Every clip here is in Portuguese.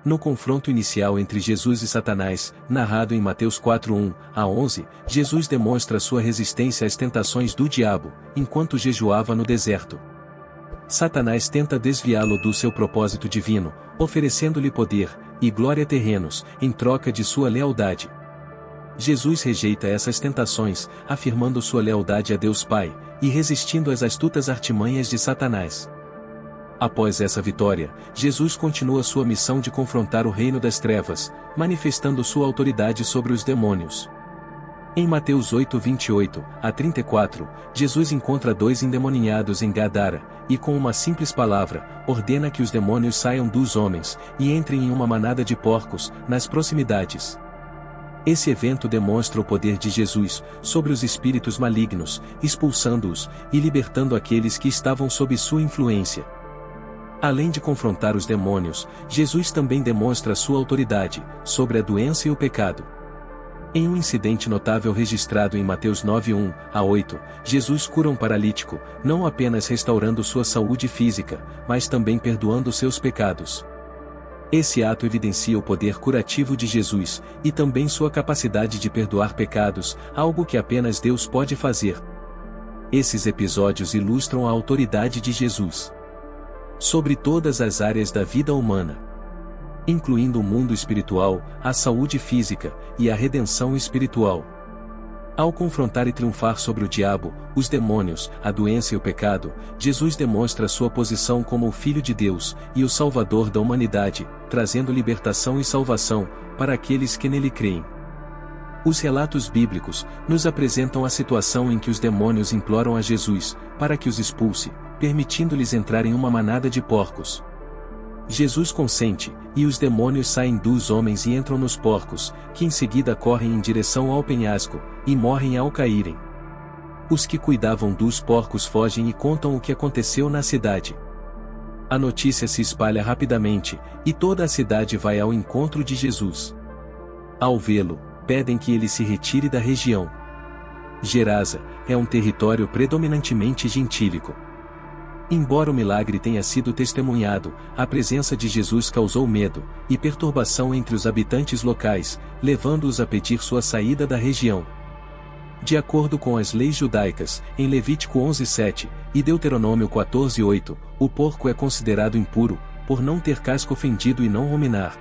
No confronto inicial entre Jesus e Satanás, narrado em Mateus 4:1-11, Jesus demonstra sua resistência às tentações do diabo, enquanto jejuava no deserto. Satanás tenta desviá-lo do seu propósito divino, oferecendo-lhe poder e glória terrenos, em troca de sua lealdade. Jesus rejeita essas tentações, afirmando sua lealdade a Deus Pai, e resistindo às astutas artimanhas de Satanás. Após essa vitória, Jesus continua sua missão de confrontar o reino das trevas, manifestando sua autoridade sobre os demônios. Em Mateus 8:28-34, Jesus encontra 2 endemoninhados em Gadara, e com uma simples palavra, ordena que os demônios saiam dos homens, e entrem em uma manada de porcos, nas proximidades. Esse evento demonstra o poder de Jesus sobre os espíritos malignos, expulsando-os e libertando aqueles que estavam sob sua influência. Além de confrontar os demônios, Jesus também demonstra sua autoridade sobre a doença e o pecado. Em um incidente notável registrado em Mateus 9:1-8, Jesus cura um paralítico, não apenas restaurando sua saúde física, mas também perdoando seus pecados. Esse ato evidencia o poder curativo de Jesus, e também sua capacidade de perdoar pecados, algo que apenas Deus pode fazer. Esses episódios ilustram a autoridade de Jesus sobre todas as áreas da vida humana, incluindo o mundo espiritual, a saúde física e a redenção espiritual. Ao confrontar e triunfar sobre o diabo, os demônios, a doença e o pecado, Jesus demonstra sua posição como o Filho de Deus e o Salvador da humanidade, trazendo libertação e salvação para aqueles que nele creem. Os relatos bíblicos nos apresentam a situação em que os demônios imploram a Jesus para que os expulse, permitindo-lhes entrar em uma manada de porcos. Jesus consente, e os demônios saem dos homens e entram nos porcos, que em seguida correm em direção ao penhasco, e morrem ao caírem. Os que cuidavam dos porcos fogem e contam o que aconteceu na cidade. A notícia se espalha rapidamente, e toda a cidade vai ao encontro de Jesus. Ao vê-lo, pedem que ele se retire da região. Gerasa é um território predominantemente gentílico. Embora o milagre tenha sido testemunhado, a presença de Jesus causou medo e perturbação entre os habitantes locais, levando-os a pedir sua saída da região. De acordo com as leis judaicas, em Levítico 11:7 e Deuteronômio 14:8, o porco é considerado impuro, por não ter casco fendido e não ruminar.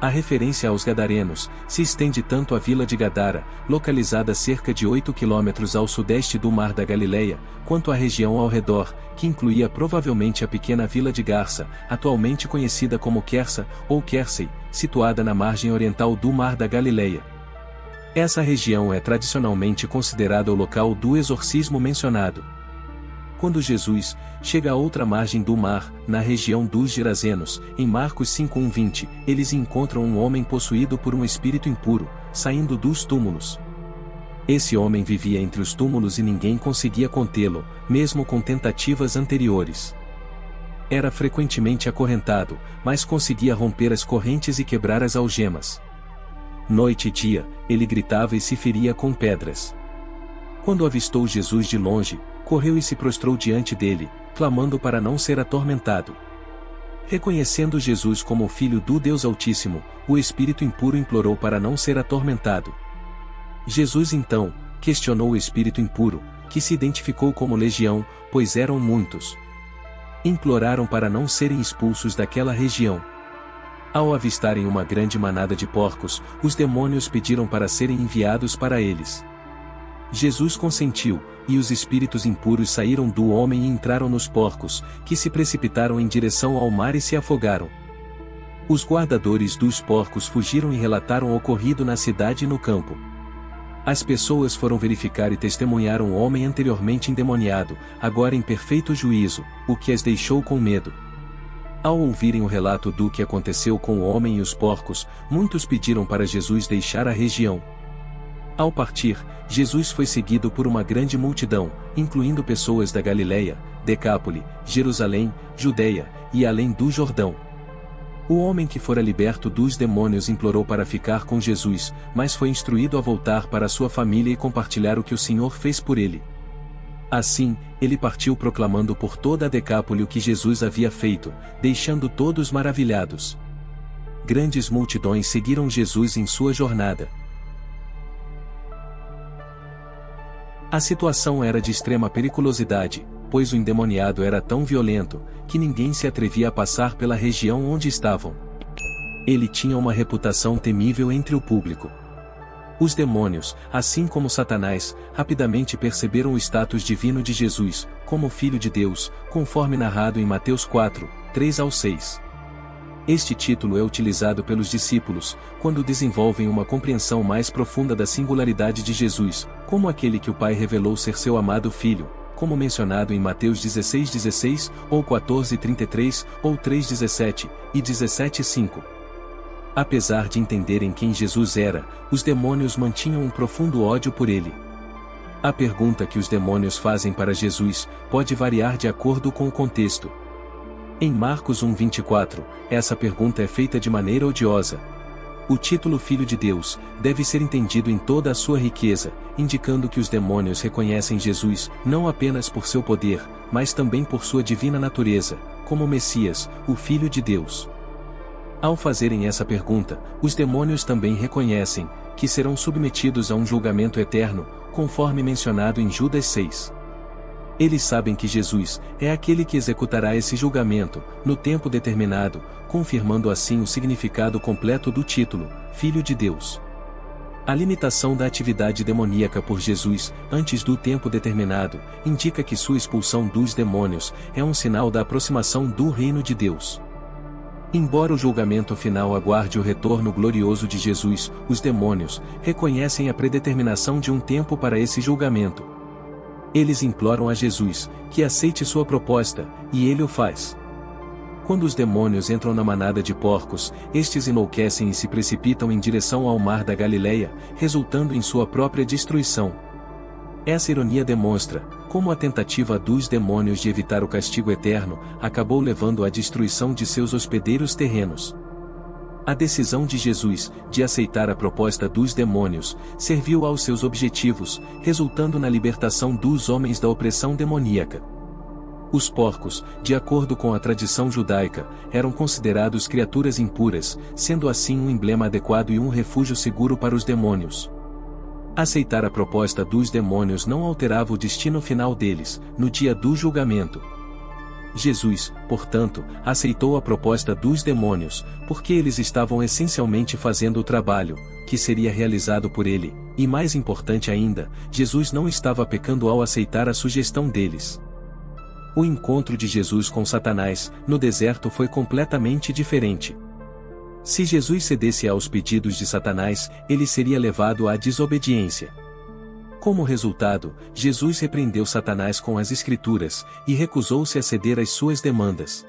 A referência aos gadarenos se estende tanto à vila de Gadara, localizada a cerca de 8 quilômetros ao sudeste do Mar da Galileia, quanto à região ao redor, que incluía provavelmente a pequena vila de Garça, atualmente conhecida como Quersa, ou Quersei, situada na margem oriental do Mar da Galileia. Essa região é tradicionalmente considerada o local do exorcismo mencionado. Quando Jesus chega à outra margem do mar, na região dos Gerazenos, em Marcos 5:20, eles encontram um homem possuído por um espírito impuro, saindo dos túmulos. Esse homem vivia entre os túmulos e ninguém conseguia contê-lo, mesmo com tentativas anteriores. Era frequentemente acorrentado, mas conseguia romper as correntes e quebrar as algemas. Noite e dia, ele gritava e se feria com pedras. Quando avistou Jesus de longe, correu e se prostrou diante dele, clamando para não ser atormentado. Reconhecendo Jesus como o Filho do Deus Altíssimo, o espírito impuro implorou para não ser atormentado. Jesus então questionou o espírito impuro, que se identificou como legião, pois eram muitos. Imploraram para não serem expulsos daquela região. Ao avistarem uma grande manada de porcos, os demônios pediram para serem enviados para eles. Jesus consentiu, e os espíritos impuros saíram do homem e entraram nos porcos, que se precipitaram em direção ao mar e se afogaram. Os guardadores dos porcos fugiram e relataram o ocorrido na cidade e no campo. As pessoas foram verificar e testemunharam o homem anteriormente endemoniado, agora em perfeito juízo, o que as deixou com medo. Ao ouvirem o relato do que aconteceu com o homem e os porcos, muitos pediram para Jesus deixar a região. Ao partir, Jesus foi seguido por uma grande multidão, incluindo pessoas da Galileia, Decápole, Jerusalém, Judeia, e além do Jordão. O homem que fora liberto dos demônios implorou para ficar com Jesus, mas foi instruído a voltar para sua família e compartilhar o que o Senhor fez por ele. Assim, ele partiu proclamando por toda a Decápole o que Jesus havia feito, deixando todos maravilhados. grandes multidões seguiram Jesus em sua jornada. A situação era de extrema periculosidade, pois o endemoniado era tão violento, que ninguém se atrevia a passar pela região onde estavam. Ele tinha uma reputação temível entre o público. Os demônios, assim como Satanás, rapidamente perceberam o status divino de Jesus, como Filho de Deus, conforme narrado em Mateus 4, 3-6. Este título é utilizado pelos discípulos, quando desenvolvem uma compreensão mais profunda da singularidade de Jesus, como aquele que o Pai revelou ser seu amado Filho, como mencionado em Mateus 16:16, ou 14:33, ou 3:17, e 17:5. Apesar de entenderem quem Jesus era, os demônios mantinham um profundo ódio por ele. A pergunta que os demônios fazem para Jesus pode variar de acordo com o contexto. Em Marcos 1:24, essa pergunta é feita de maneira odiosa. O título Filho de Deus deve ser entendido em toda a sua riqueza, indicando que os demônios reconhecem Jesus não apenas por seu poder, mas também por sua divina natureza, como Messias, o Filho de Deus. Ao fazerem essa pergunta, os demônios também reconhecem que serão submetidos a um julgamento eterno, conforme mencionado em Judas 6. Eles sabem que Jesus é aquele que executará esse julgamento, no tempo determinado, confirmando assim o significado completo do título, Filho de Deus. A limitação da atividade demoníaca por Jesus, antes do tempo determinado, indica que sua expulsão dos demônios é um sinal da aproximação do reino de Deus. Embora o julgamento final aguarde o retorno glorioso de Jesus, os demônios reconhecem a predeterminação de um tempo para esse julgamento. Eles imploram a Jesus que aceite sua proposta, e ele o faz. Quando os demônios entram na manada de porcos, estes enlouquecem e se precipitam em direção ao mar da Galileia, resultando em sua própria destruição. Essa ironia demonstra como a tentativa dos demônios de evitar o castigo eterno acabou levando à destruição de seus hospedeiros terrenos. A decisão de Jesus de aceitar a proposta dos demônios serviu aos seus objetivos, resultando na libertação dos homens da opressão demoníaca. Os porcos, de acordo com a tradição judaica, eram considerados criaturas impuras, sendo assim um emblema adequado e um refúgio seguro para os demônios. Aceitar a proposta dos demônios não alterava o destino final deles, no dia do julgamento. Jesus, portanto, aceitou a proposta dos demônios, porque eles estavam essencialmente fazendo o trabalho, que seria realizado por ele, e mais importante ainda, Jesus não estava pecando ao aceitar a sugestão deles. O encontro de Jesus com Satanás, no deserto foi completamente diferente. Se Jesus cedesse aos pedidos de Satanás, ele seria levado à desobediência. Como resultado, Jesus repreendeu Satanás com as Escrituras, e recusou-se a ceder às suas demandas.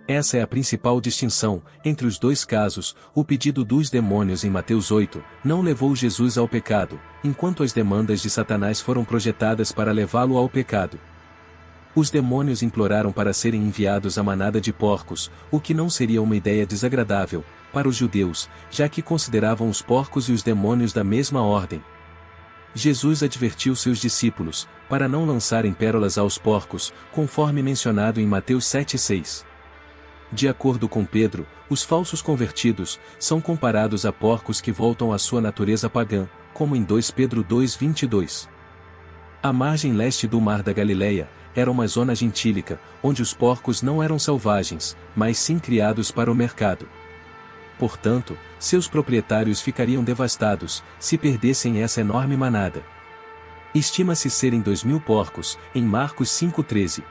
Essa é a principal distinção, entre os dois casos. O pedido dos demônios em Mateus 8, não levou Jesus ao pecado, enquanto as demandas de Satanás foram projetadas para levá-lo ao pecado. Os demônios imploraram para serem enviados à manada de porcos, o que não seria uma ideia desagradável para os judeus, já que consideravam os porcos e os demônios da mesma ordem. Jesus advertiu seus discípulos, para não lançarem pérolas aos porcos, conforme mencionado em Mateus 7,6. De acordo com Pedro, os falsos convertidos são comparados a porcos que voltam à sua natureza pagã, como em 2 Pedro 2,22. A margem leste do Mar da Galileia era uma zona gentílica, onde os porcos não eram selvagens, mas sim criados para o mercado. Portanto, seus proprietários ficariam devastados, se perdessem essa enorme manada. Estima-se serem 2.000 porcos, em Marcos 5,13.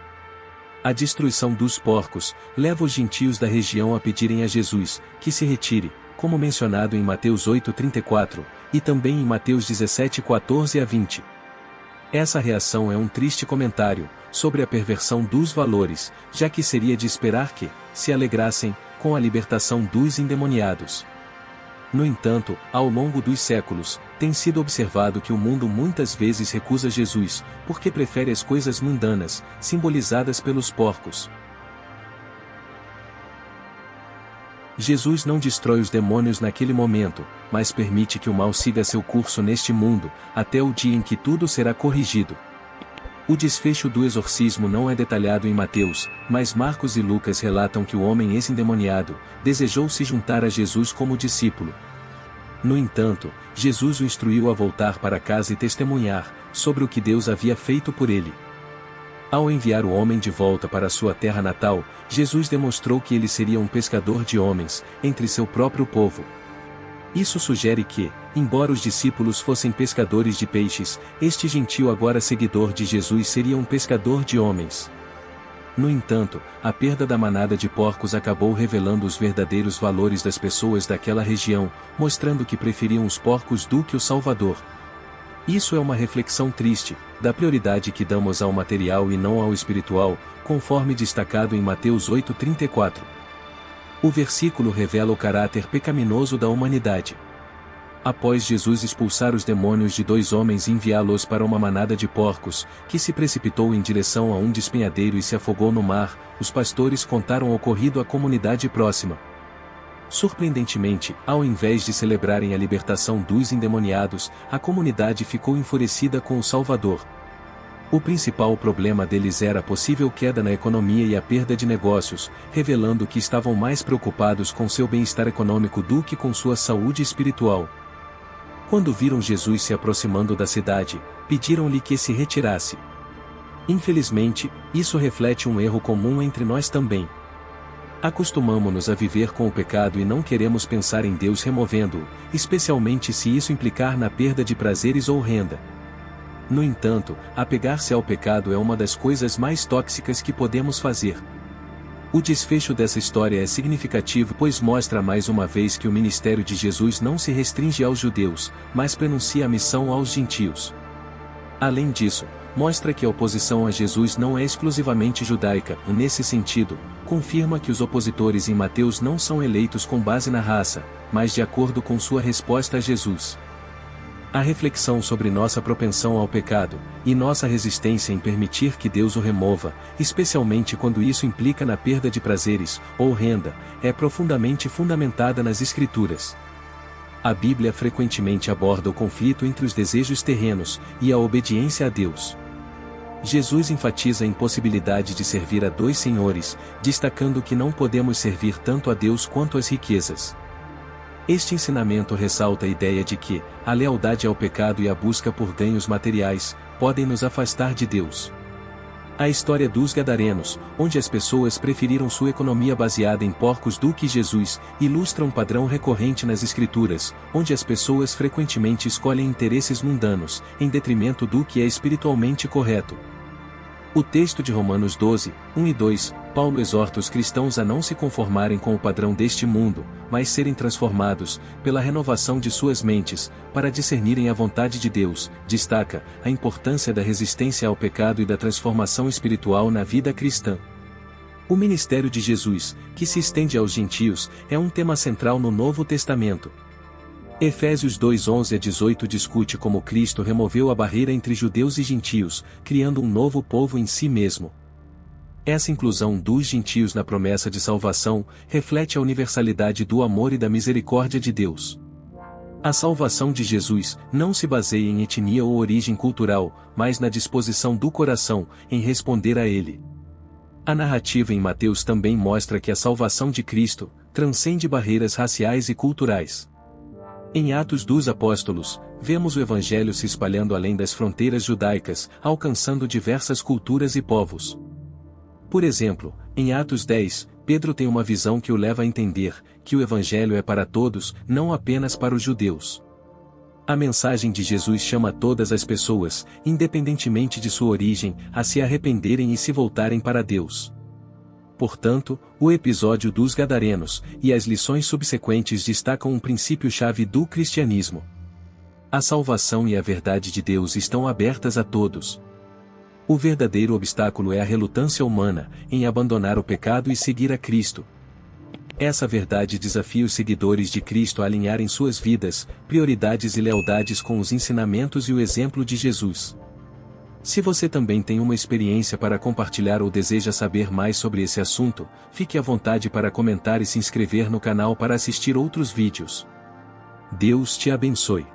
A destruição dos porcos leva os gentios da região a pedirem a Jesus que se retire, como mencionado em Mateus 8,34, e também em Mateus 17,14-20. Essa reação é um triste comentário sobre a perversão dos valores, já que seria de esperar que se alegrassem com a libertação dos endemoniados. No entanto, ao longo dos séculos, tem sido observado que o mundo muitas vezes recusa Jesus, porque prefere as coisas mundanas, simbolizadas pelos porcos. Jesus não destrói os demônios naquele momento, mas permite que o mal siga seu curso neste mundo, até o dia em que tudo será corrigido. O desfecho do exorcismo não é detalhado em Mateus, mas Marcos e Lucas relatam que o homem ex-endemoniado desejou se juntar a Jesus como discípulo. No entanto, Jesus o instruiu a voltar para casa e testemunhar sobre o que Deus havia feito por ele. Ao enviar o homem de volta para sua terra natal, Jesus demonstrou que ele seria um pescador de homens, entre seu próprio povo. Isso sugere que, embora os discípulos fossem pescadores de peixes, este gentio agora seguidor de Jesus seria um pescador de homens. No entanto, a perda da manada de porcos acabou revelando os verdadeiros valores das pessoas daquela região, mostrando que preferiam os porcos do que o Salvador. Isso é uma reflexão triste, da prioridade que damos ao material e não ao espiritual, conforme destacado em Mateus 8,34. O versículo revela o caráter pecaminoso da humanidade. Após Jesus expulsar os demônios de 2 homens e enviá-los para uma manada de porcos, que se precipitou em direção a um despenhadeiro e se afogou no mar, os pastores contaram o ocorrido à comunidade próxima. Surpreendentemente, ao invés de celebrarem a libertação dos endemoniados, a comunidade ficou enfurecida com o Salvador. O principal problema deles era a possível queda na economia e a perda de negócios, revelando que estavam mais preocupados com seu bem-estar econômico do que com sua saúde espiritual. Quando viram Jesus se aproximando da cidade, pediram-lhe que se retirasse. Infelizmente, isso reflete um erro comum entre nós também. Acostumamo-nos a viver com o pecado e não queremos pensar em Deus removendo-o, especialmente se isso implicar na perda de prazeres ou renda. No entanto, apegar-se ao pecado é uma das coisas mais tóxicas que podemos fazer. O desfecho dessa história é significativo pois mostra mais uma vez que o ministério de Jesus não se restringe aos judeus, mas prenuncia a missão aos gentios. Além disso, mostra que a oposição a Jesus não é exclusivamente judaica, e nesse sentido, confirma que os opositores em Mateus não são eleitos com base na raça, mas de acordo com sua resposta a Jesus. A reflexão sobre nossa propensão ao pecado, e nossa resistência em permitir que Deus o remova, especialmente quando isso implica na perda de prazeres, ou renda, é profundamente fundamentada nas Escrituras. A Bíblia frequentemente aborda o conflito entre os desejos terrenos e a obediência a Deus. Jesus enfatiza a impossibilidade de servir a 2 senhores, destacando que não podemos servir tanto a Deus quanto às riquezas. Este ensinamento ressalta a ideia de que a lealdade ao pecado e a busca por ganhos materiais podem nos afastar de Deus. A história dos Gadarenos, onde as pessoas preferiram sua economia baseada em porcos do que Jesus, ilustra um padrão recorrente nas Escrituras, onde as pessoas frequentemente escolhem interesses mundanos, em detrimento do que é espiritualmente correto. O texto de Romanos 12, 1 e 2, Paulo exorta os cristãos a não se conformarem com o padrão deste mundo, mas serem transformados, pela renovação de suas mentes, para discernirem a vontade de Deus. Destaca a importância da resistência ao pecado e da transformação espiritual na vida cristã. O ministério de Jesus, que se estende aos gentios, é um tema central no Novo Testamento. Efésios 2, 11 a 18 discute como Cristo removeu a barreira entre judeus e gentios, criando um novo povo em si mesmo. Essa inclusão dos gentios na promessa de salvação reflete a universalidade do amor e da misericórdia de Deus. A salvação de Jesus não se baseia em etnia ou origem cultural, mas na disposição do coração em responder a Ele. A narrativa em Mateus também mostra que a salvação de Cristo transcende barreiras raciais e culturais. Em Atos dos Apóstolos, vemos o Evangelho se espalhando além das fronteiras judaicas, alcançando diversas culturas e povos. Por exemplo, em Atos 10, Pedro tem uma visão que o leva a entender que o Evangelho é para todos, não apenas para os judeus. A mensagem de Jesus chama todas as pessoas, independentemente de sua origem, a se arrependerem e se voltarem para Deus. Portanto, o episódio dos Gadarenos e as lições subsequentes destacam um princípio-chave do cristianismo. A salvação e a verdade de Deus estão abertas a todos. O verdadeiro obstáculo é a relutância humana em abandonar o pecado e seguir a Cristo. Essa verdade desafia os seguidores de Cristo a alinharem suas vidas, prioridades e lealdades com os ensinamentos e o exemplo de Jesus. Se você também tem uma experiência para compartilhar ou deseja saber mais sobre esse assunto, fique à vontade para comentar e se inscrever no canal para assistir outros vídeos. Deus te abençoe.